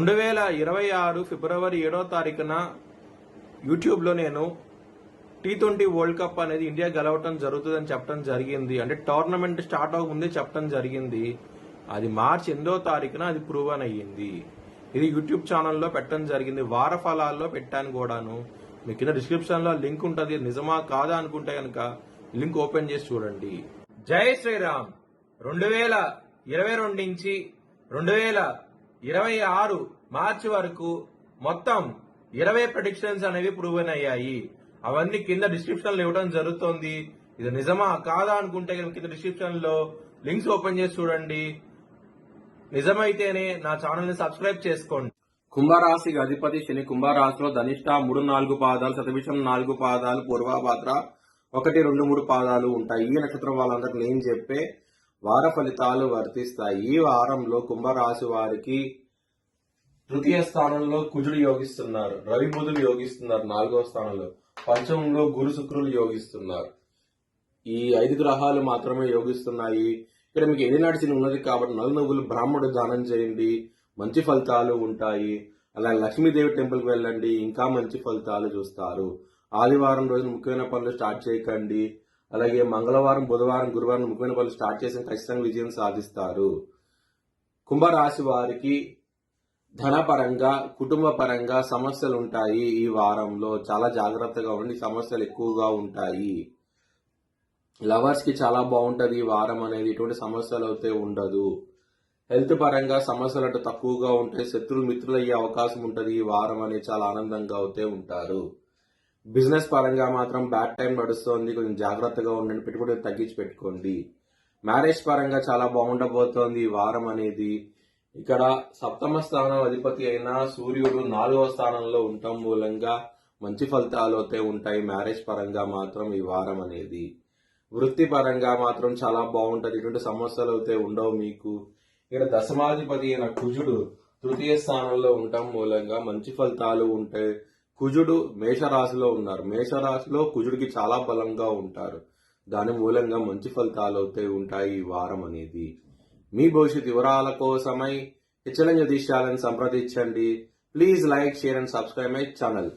2026 ఫిబ్రవరి 7వ తారీఖున యూట్యూబ్లో నేను T20 వరల్డ్ కప్ అనేది ఇండియా గెలవటం జరుగుతుందని చెప్పడం జరిగింది. అంటే టోర్నమెంట్ స్టార్ట్ అవ్వకముందే చెప్పడం జరిగింది. అది మార్చి 8వ తారీఖున అది ప్రూవన్ అయ్యింది. ఇది యూట్యూబ్ ఛానల్లో పెట్టడం జరిగింది. వార ఫలాల్లో పెట్టాను కూడాను. మీ కింద డిస్క్రిప్షన్లో లింక్ ఉంటుంది. నిజమా కాదా అనుకుంటే కనుక లింక్ ఓపెన్ చేసి చూడండి. జై శ్రీరామ్. 2022 నుంచి 2026 మార్చి వరకు మొత్తం 20 ప్రెడిక్షన్స్ అనేవి ప్రూవెన్ అయ్యాయి. అవన్నీ కింద డిస్క్రిప్షన్ లో ఇవ్వడం జరుగుతోంది. ఇది నిజమా కాదా అనుకుంటే కింద డిస్క్రిప్షన్ లో లింక్స్ ఓపెన్ చేసి చూడండి. నిజమైతేనే నా ఛానల్ ని సబ్స్క్రైబ్ చేసుకోండి. కుంభరాశికి అధిపతి శని కుంభరాశిలో ధనిష్ట 3-4 పాదాలు, శతభిషం 4 పాదాలు, పూర్వభాద్ర 1-2-3 పాదాలు ఉంటాయి. ఈ నక్షత్రం వాళ్ళందరికీ నేను చెప్పే వార ఫలితాలు వర్తిస్తాయి. ఈ వారంలో కుంభరాశి వారికి తృతీయ స్థానంలో కుజుడు యోగిస్తున్నారు, రవి బుధులు యోగిస్తున్నారు 4వ స్థానంలో, పంచమంలో గురు శుక్రులు యోగిస్తున్నారు. ఈ 5 గ్రహాలు మాత్రమే యోగిస్తున్నాయి. ఇక్కడ మీకు ఎది నడిచిన ఉన్నది కాబట్టి నువ్వులు బ్రాహ్మణుడు దానం చేయండి, మంచి ఫలితాలు ఉంటాయి. అలాగే లక్ష్మీదేవి టెంపుల్కి వెళ్ళండి, ఇంకా మంచి ఫలితాలు చూస్తారు. ఆదివారం రోజున ముఖ్యమైన పనులు స్టార్ట్ చేయకండి. అలాగే మంగళవారం, బుధవారం, గురువారం ముఖ్యమైన పనులు స్టార్ట్ చేసి ఖచ్చితంగా విజయం సాధిస్తారు. కుంభరాశి వారికి ధనపరంగా, కుటుంబ పరంగా సమస్యలు ఉంటాయి. ఈ వారంలో చాలా జాగ్రత్తగా ఉండి, సమస్యలు ఎక్కువగా ఉంటాయి. లవర్స్ కి చాలా బాగుంటది ఈ వారం అనేది, ఎటువంటి సమస్యలు అయితే ఉండదు. హెల్త్ పరంగా సమస్యలు అంటే తక్కువగా ఉంటాయి. శత్రులు మిత్రులు అయ్యే అవకాశం ఉంటుంది. ఈ వారం అనేది చాలా ఆనందంగా అయితే ఉంటారు. బిజినెస్ పరంగా మాత్రం బ్యాడ్ టైం నడుస్తోంది, కొంచెం జాగ్రత్తగా ఉండండి, పెట్టుబడి తగ్గించి పెట్టుకోండి. మ్యారేజ్ పరంగా చాలా బాగుండబోతోంది ఈ వారం అనేది. ఇక్కడ సప్తమ స్థానం అధిపతి అయిన సూర్యుడు 4వ స్థానంలో ఉండటం మూలంగా మంచి ఫలితాలు అయితే ఉంటాయి. మ్యారేజ్ పరంగా మాత్రం ఈ వారం అనేది. వృత్తి పరంగా మాత్రం చాలా బాగుంటది, ఇటువంటి సమస్యలు అయితే ఉండవు మీకు. ఇక్కడ దశమాధిపతి అయిన కుజుడు తృతీయ స్థానంలో ఉండటం మూలంగా మంచి ఫలితాలు ఉంటాయి. కుజుడు మేషరాశిలో ఉన్నారు. మేషరాశిలో కుజుడికి చాలా బలంగా ఉంటారు. దాని మూలంగా మంచి ఫలితాలు అయితే ఉంటాయి ఈ వారం అనేది. మీ భవిష్యత్ వివరాల కోసమై హెచ్చరిక దిశాలను సంప్రదించండి. Please like, share and subscribe my channel.